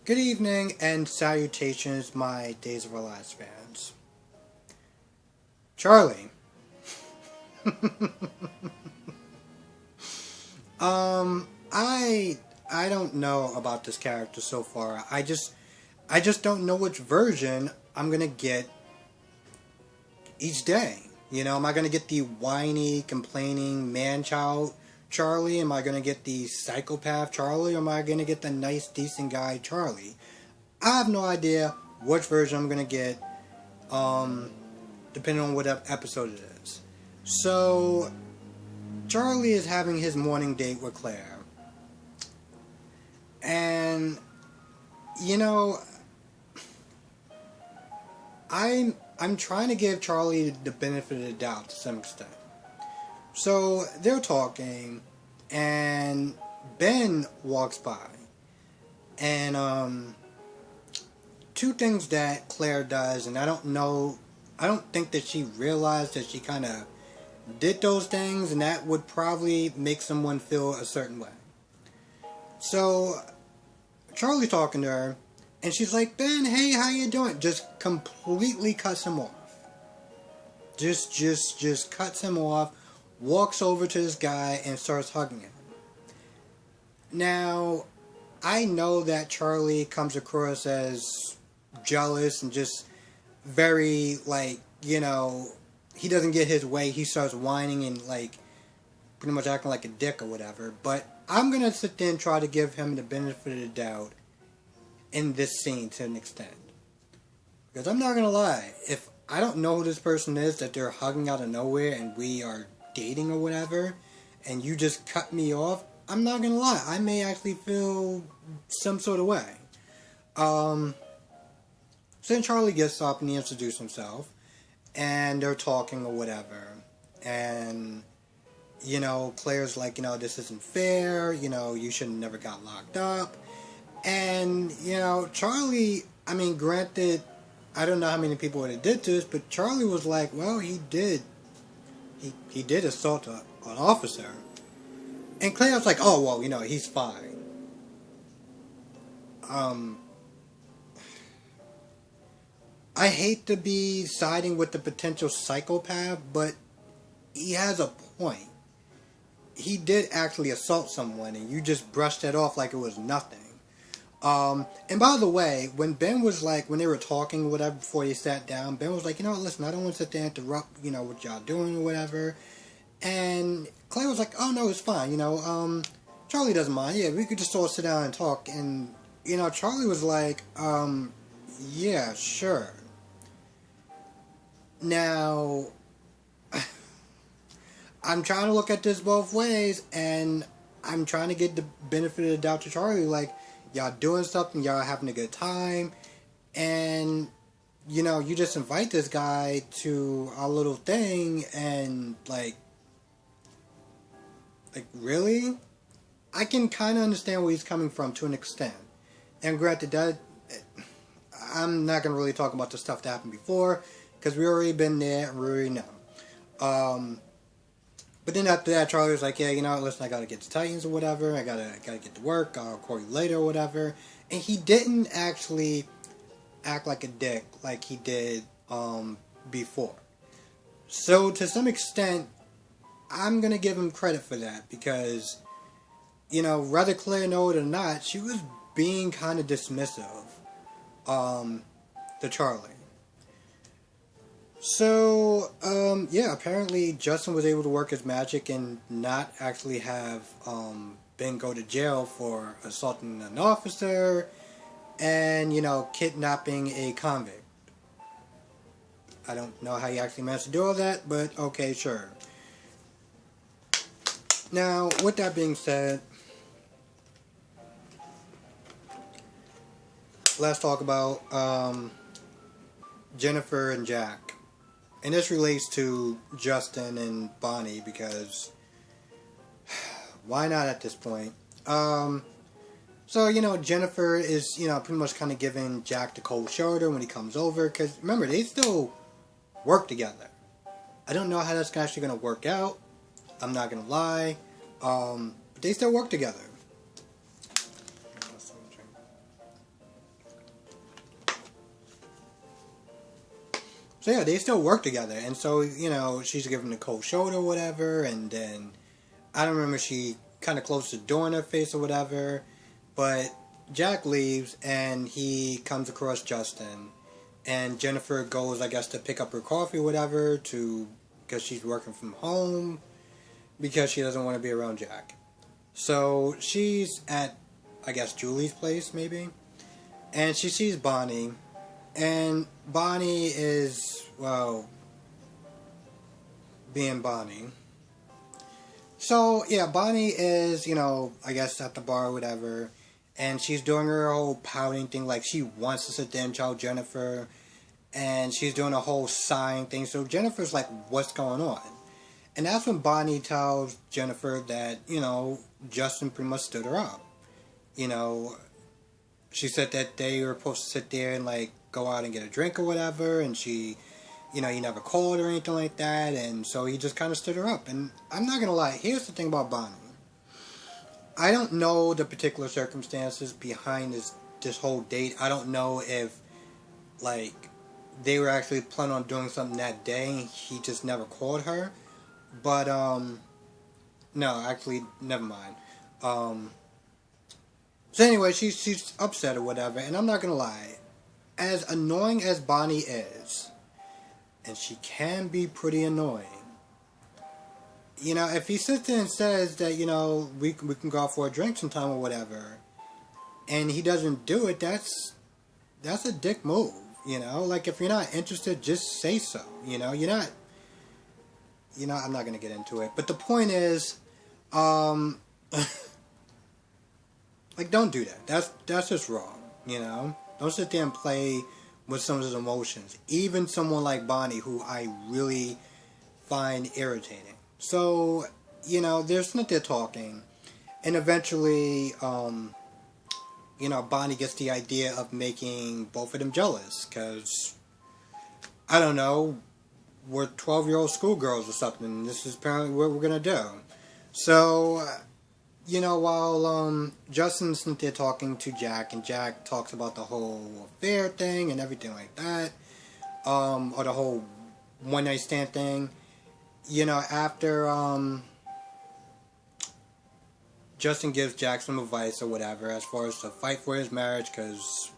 Good evening and salutations, my Days of Our Lives fans. Charlie. I don't know about this character so far. I just don't know which version I'm gonna get each day. You know, am I gonna get the whiny, complaining man-child Charlie? Am I gonna get the psychopath Charlie? Or am I gonna get the nice, decent guy Charlie? I have no idea which version I'm gonna get, depending on what episode it is. So, Charlie is having his morning date with Claire. And, you know, I'm trying to give Charlie the benefit of the doubt to some extent. So, they're talking, and Ben walks by. And, two things that Claire does, and I don't think that she realized that she kind of did those things, and that would probably make someone feel a certain way. So, Charlie talking to her, and she's like, Ben, hey, how you doing? Just completely cuts him off. Just cuts him off, walks over to this guy, and starts hugging him. Now, I know that Charlie comes across as jealous and just very, like, you know, he doesn't get his way. He starts whining and, like, pretty much acting like a dick or whatever. But I'm going to sit there and try to give him the benefit of the doubt in this scene to an extent. Because I'm not going to lie. If I don't know who this person is that they're hugging out of nowhere and we are dating or whatever, and you just cut me off, I'm not going to lie. I may actually feel some sort of way. So then Charlie gets up and he introduces himself. And they're talking or whatever. And, you know, Claire's like, you know, this isn't fair. You know, you should have never got locked up. And, you know, Charlie, I mean, granted, I don't know how many people would have did this, but Charlie was like, well, he did assault an officer. And Claire was like, oh, well, you know, he's fine. I hate to be siding with the potential psychopath, but he has a point. He did actually assault someone, and you just brushed that off like it was nothing. And by the way, when Ben was like, when they were talking or whatever before they sat down, Ben was like, you know, listen, I don't want to sit there and interrupt, you know, what y'all doing or whatever. And Claire was like, oh, no, it's fine, you know, Charlie doesn't mind. Yeah, we could just all sit down and talk. And, you know, Charlie was like, yeah, sure. Now, I'm trying to look at this both ways, and I'm trying to get the benefit of the doubt to Charlie, like, y'all doing something, y'all having a good time, and, you know, you just invite this guy to our little thing, and, like, really? I can kind of understand where he's coming from to an extent. And granted, that, I'm not going to really talk about the stuff that happened before, because we already been there and we already know. But then after that, Charlie was like, yeah, you know, listen, I gotta get to Titans or whatever. I gotta get to work. I'll call you later or whatever. And he didn't actually act like a dick like he did before. So to some extent, I'm gonna give him credit for that because, you know, whether Claire know it or not, she was being kind of dismissive to Charlie. So, yeah, apparently Justin was able to work his magic and not actually have Ben go to jail for assaulting an officer and, you know, kidnapping a convict. I don't know how he actually managed to do all that, but okay, sure. Now, with that being said, let's talk about Jennifer and Jack. And this relates to Justin and Bonnie because why not at this point? So, you know, Jennifer is, you know, pretty much kind of giving Jack the cold shoulder when he comes over because remember, they still work together. I don't know how that's actually going to work out. I'm not going to lie. But they still work together. So yeah, they still work together, and so she's giving the cold shoulder or whatever, and then I don't remember, she kind of closed the door in her face or whatever, but Jack leaves and he comes across Justin, and Jennifer goes, I guess, to pick up her coffee or whatever because she's working from home because she doesn't want to be around Jack. So she's at, I guess, Julie's place maybe, and she sees Bonnie, and Bonnie is, well, being Bonnie. So, yeah, Bonnie is, I guess at the bar or whatever, and she's doing her whole pouting thing, like she wants to sit there and tell Jennifer, and she's doing a whole sighing thing, so Jennifer's like, what's going on? And that's when Bonnie tells Jennifer that, Justin pretty much stood her up. She said that they were supposed to sit there and, like, go out and get a drink or whatever, and she... he never called or anything like that, and so he just kind of stood her up. And I'm not going to lie, here's the thing about Bonnie. I don't know the particular circumstances behind this whole date. I don't know if, like, they were actually planning on doing something that day, and he just never called her. But, no, actually, never mind. So anyway, she's upset or whatever, and I'm not going to lie. As annoying as Bonnie is... and she can be pretty annoying. If he sits there and says that, we can go out for a drink sometime or whatever, and he doesn't do it, that's a dick move, Like, if you're not interested, just say so, you're not... I'm not going to get into it. But the point is, like, don't do that. That's just wrong, Don't sit there and play... with some of his emotions. Even someone like Bonnie, who I really find irritating. So, they're sitting there talking. And eventually, Bonnie gets the idea of making both of them jealous. Because, I don't know, we're 12-year-old schoolgirls or something. This is apparently what we're going to do. So... while Justin's there talking to Jack, and Jack talks about the whole affair thing and everything like that, or the whole one-night stand thing, after Justin gives Jack some advice or whatever as far as to fight for his marriage, because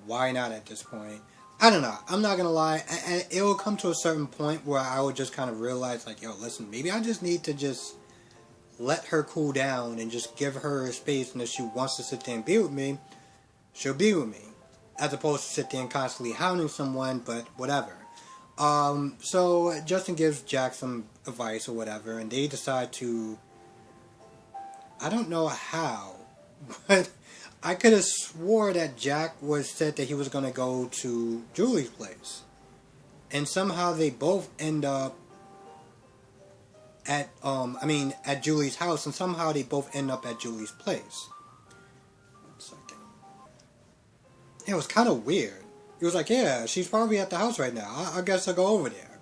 why not at this point? I don't know. I'm not going to lie. It will come to a certain point where I would just kind of realize, like, yo, listen, maybe I just need to just let her cool down and just give her a space, and if she wants to sit there and be with me, she'll be with me. As opposed to sit there and constantly hounding someone, but whatever. So Justin gives Jack some advice or whatever, and they decide to... I don't know how, but I could have swore that Jack said that he was going to go to Julie's place. And somehow they both end up at Julie's house, and somehow they both end up at Julie's place. 1 second. Yeah, it was kind of weird. He was like, yeah, she's probably at the house right now. I guess I'll go over there.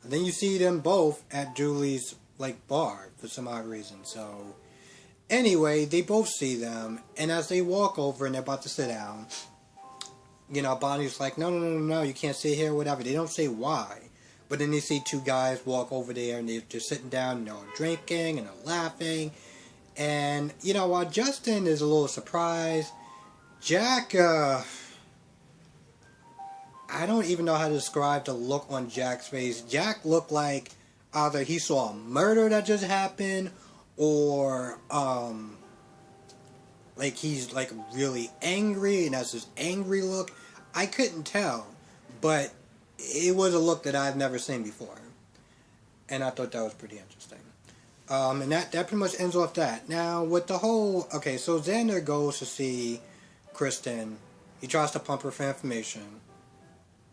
And then you see them both at Julie's, like, bar for some odd reason. So, anyway, they both see them, and as they walk over and they're about to sit down, Bonnie's like, no, you can't sit here, whatever. They don't say why. But then you see two guys walk over there, and they're just sitting down, and they're drinking, and they're laughing. And, while Justin is a little surprised, Jack, I don't even know how to describe the look on Jack's face. Jack looked like either he saw a murder that just happened, or, like he's, like, really angry, and has this angry look. I couldn't tell, but it was a look that I've never seen before. And I thought that was pretty interesting. And that pretty much ends off that. Now, with the whole... Okay, so Xander goes to see Kristen. He tries to pump her for information.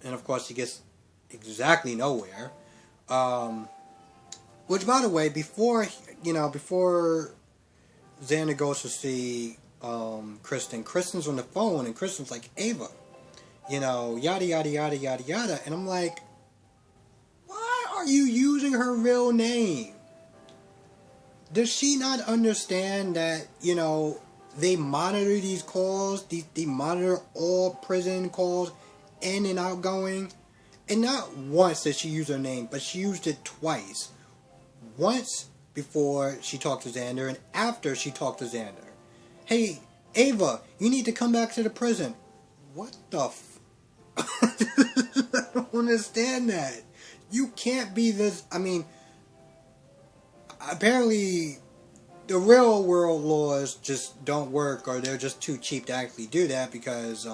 And, of course, he gets exactly nowhere. Which, by the way, before Xander goes to see Kristen's on the phone, and Kristen's like, Ava, yada, yada, yada, yada, yada. And I'm like, why are you using her real name? Does she not understand that, they monitor these calls, they monitor all prison calls, in and outgoing? And not once did she use her name, but she used it twice. Once before she talked to Xander, and after she talked to Xander. Hey, Ava, you need to come back to the prison. What the I don't understand that. You can't be this. I mean, apparently the real world laws just don't work, or they're just too cheap to actually do that, because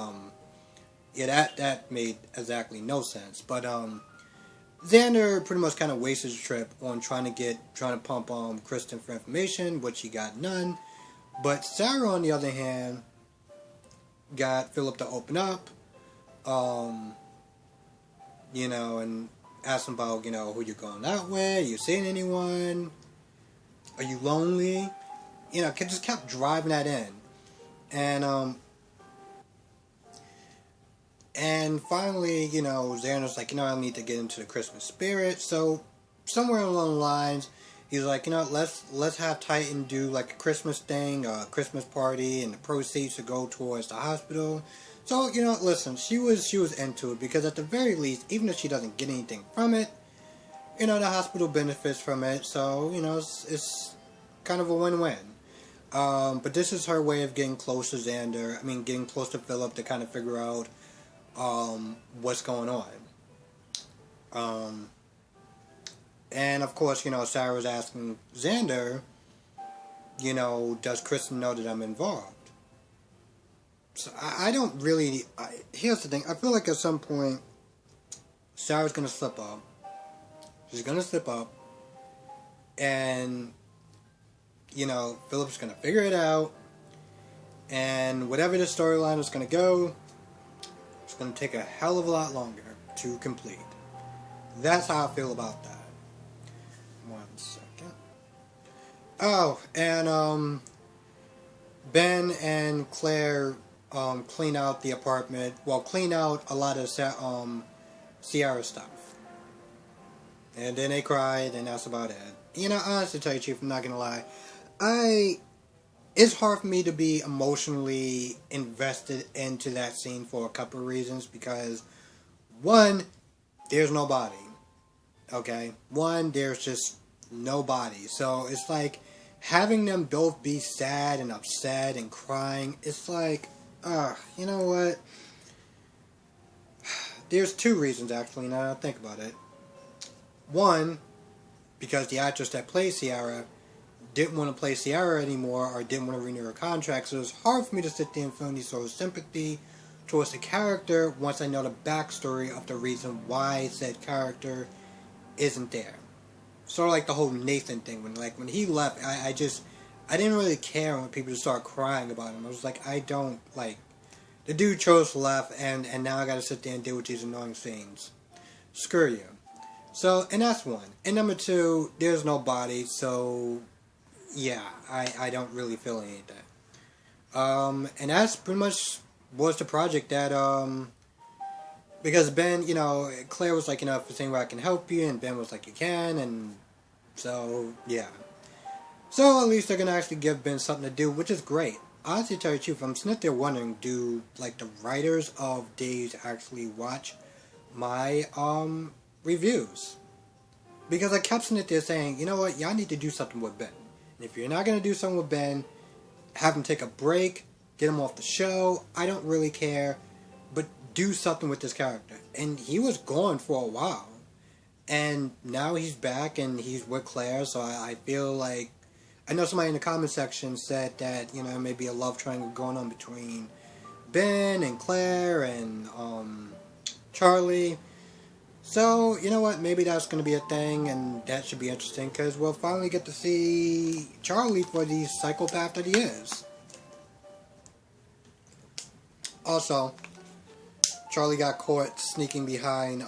yeah, that made exactly no sense. But Xander pretty much kind of wasted his trip on trying to pump Kristen for information, which he got none. But Sarah, on the other hand, got Philip to open up, you know, and ask him about, you know, who you're going out with, are you seeing anyone, are you lonely, you know, just kept driving that in. And finally, you know, Xander's like, you know, I need to get into the Christmas spirit. So somewhere along the lines, he's like, you know, let's have Titan do like a Christmas thing, a Christmas party, and the proceeds to go towards the hospital. So, you know, listen, she was into it, because at the very least, even if she doesn't get anything from it, you know, the hospital benefits from it. So, you know, it's kind of a win-win. But this is her way of getting close to Xander. I mean, getting close to Philip to kind of figure out what's going on. And of course, you know, Sarah's asking Xander, you know, does Kristen know that I'm involved? So I don't really, here's the thing, I feel like at some point, Sarah's going to slip up. She's going to slip up, and, you know, Philip's going to figure it out, and whatever the storyline is going to go, it's going to take a hell of a lot longer to complete. That's how I feel about that. 1 second. Oh, and Ben and Claire clean out the apartment. Well, clean out a lot of Ciara stuff. And then they cried, and that's about it. You know, honestly, to tell you the truth, I'm not gonna lie. It's hard for me to be emotionally invested into that scene for a couple of reasons. Because, one, there's nobody. Okay? One, there's just nobody. So, it's like, having them both be sad and upset and crying, it's like, you know what? There's two reasons, actually, now that I think about it. One, because the actress that plays Ciara didn't want to play Ciara anymore, or didn't want to renew her contract, so it's hard for me to sit there and feel any sort of sympathy towards the character once I know the backstory of the reason why said character isn't there. Sort of like the whole Nathan thing, when he left, I didn't really care when people just started crying about him. I was like, the dude chose to left, and now I gotta sit there and deal with these annoying scenes. Screw you. So, and that's one. And number two, there's no body, so, yeah, I don't really feel anything. And that's pretty much was the project that, because Ben, you know, Claire was like, you know, if there's any way I can help you, and Ben was like, you can, and so, yeah. So, at least they're gonna actually give Ben something to do, which is great. Honestly, to tell you the truth, I'm sitting there wondering, do, like, the writers of Days actually watch my, reviews? Because I kept sitting there saying, you know what, y'all need to do something with Ben. And if you're not gonna do something with Ben, have him take a break, get him off the show, I don't really care, but do something with this character. And he was gone for a while. And now he's back and he's with Claire, so I feel like, I know somebody in the comment section said that, you know, maybe a love triangle going on between Ben and Claire and Charlie. So, you know what, maybe that's going to be a thing, and that should be interesting, because we'll finally get to see Charlie for the psychopath that he is. Also, Charlie got caught sneaking behind,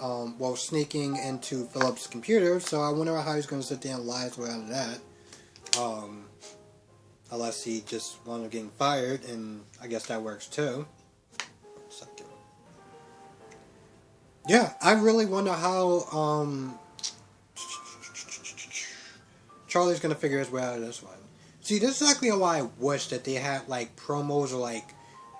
sneaking into Philip's computer, so I wonder how he's going to sit there and lie his way out of that. Unless he just wound up getting fired, and I guess that works too. Second. Yeah, I really wonder how, Charlie's gonna figure his way out of this one. See, this is exactly why I wish that they had, like, promos or, like,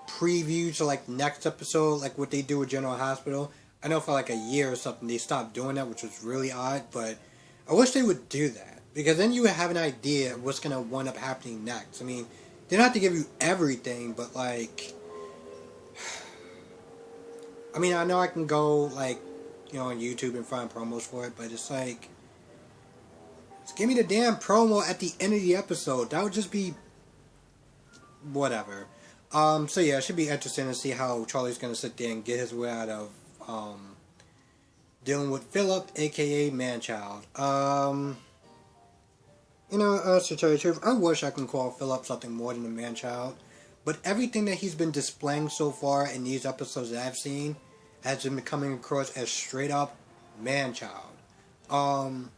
previews or, like, next episode, like what they do with General Hospital. I know for like a year or something they stopped doing that, which was really odd. But I wish they would do that, because then you would have an idea of what's gonna wind up happening next. I mean, they don't have to give you everything, but like, I mean, I know I can go like, on YouTube and find promos for it, but it's like, just give me the damn promo at the end of the episode. That would just be whatever. So yeah, it should be interesting to see how Charlie's gonna sit there and get his way out of dealing with Philip, aka Manchild. To tell you the truth, I wish I can call Philip something more than a Manchild, but everything that he's been displaying so far in these episodes that I've seen has been coming across as straight up Manchild. And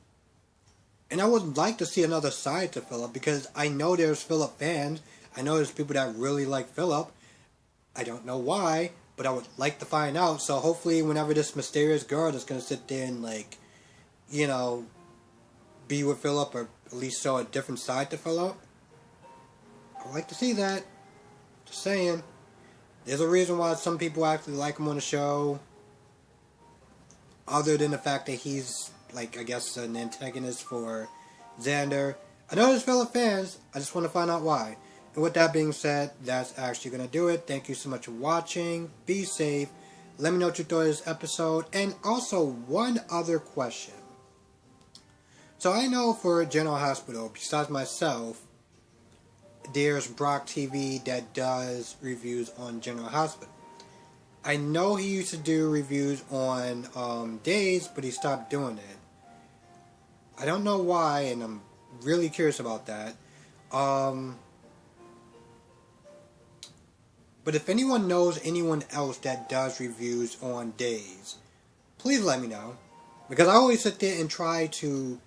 I would like to see another side to Philip, because I know there's Philip fans. I know there's people that really like Philip. I don't know why, but I would like to find out. So hopefully whenever this mysterious girl that's going to sit there and like, be with Philip, or at least show a different side to Philip, I would like to see that. Just saying. There's a reason why some people actually like him on the show, other than the fact that he's, like, I guess an antagonist for Xander. I know there's Philip fans, I just want to find out why. And with that being said, that's actually going to do it. Thank you so much for watching. Be safe. Let me know what you thought of this episode. And also, one other question. So I know for General Hospital, besides myself, there's Brock TV that does reviews on General Hospital. I know he used to do reviews on Days, but he stopped doing it. I don't know why, and I'm really curious about that. But if anyone knows anyone else that does reviews on Days, please let me know. Because I always sit there and try to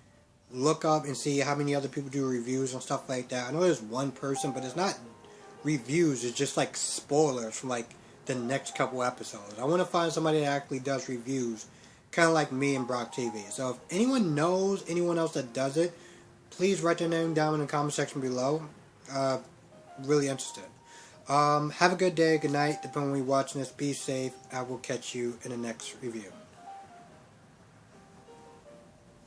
look up and see how many other people do reviews and stuff like that. I know there's one person, but it's not reviews. It's just like spoilers from like the next couple episodes. I want to find somebody that actually does reviews, kind of like me and Brock TV. So if anyone knows anyone else that does it, please write their name down in the comment section below. Really interested. Have a good day, good night, depending on when you're watching this. Be safe. I will catch you in the next review.